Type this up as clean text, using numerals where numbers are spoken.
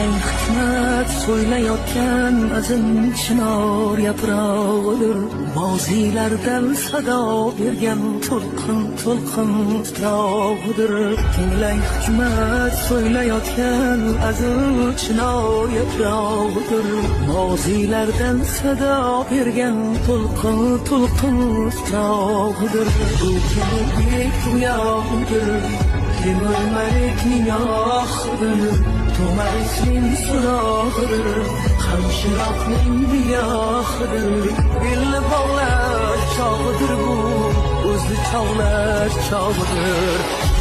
tinglang hikmat so'ylayotgan azim chinor yaprog'idir. Moziylardan sado bergan to'lqin to'lqin titrog'idir. Tinglang hikmat so'ylayotgan azim chinor yaprog'idir. Moziylardan sado bergan to'lqin to'lqin titrog'idir. Bu kelajak rüyadır, temur melekning oxidir. To'marisning surog'idir, hamshirokning biyohidir. Belni bog'lash chog'idir bu, o'zni chog'lash chog'idir.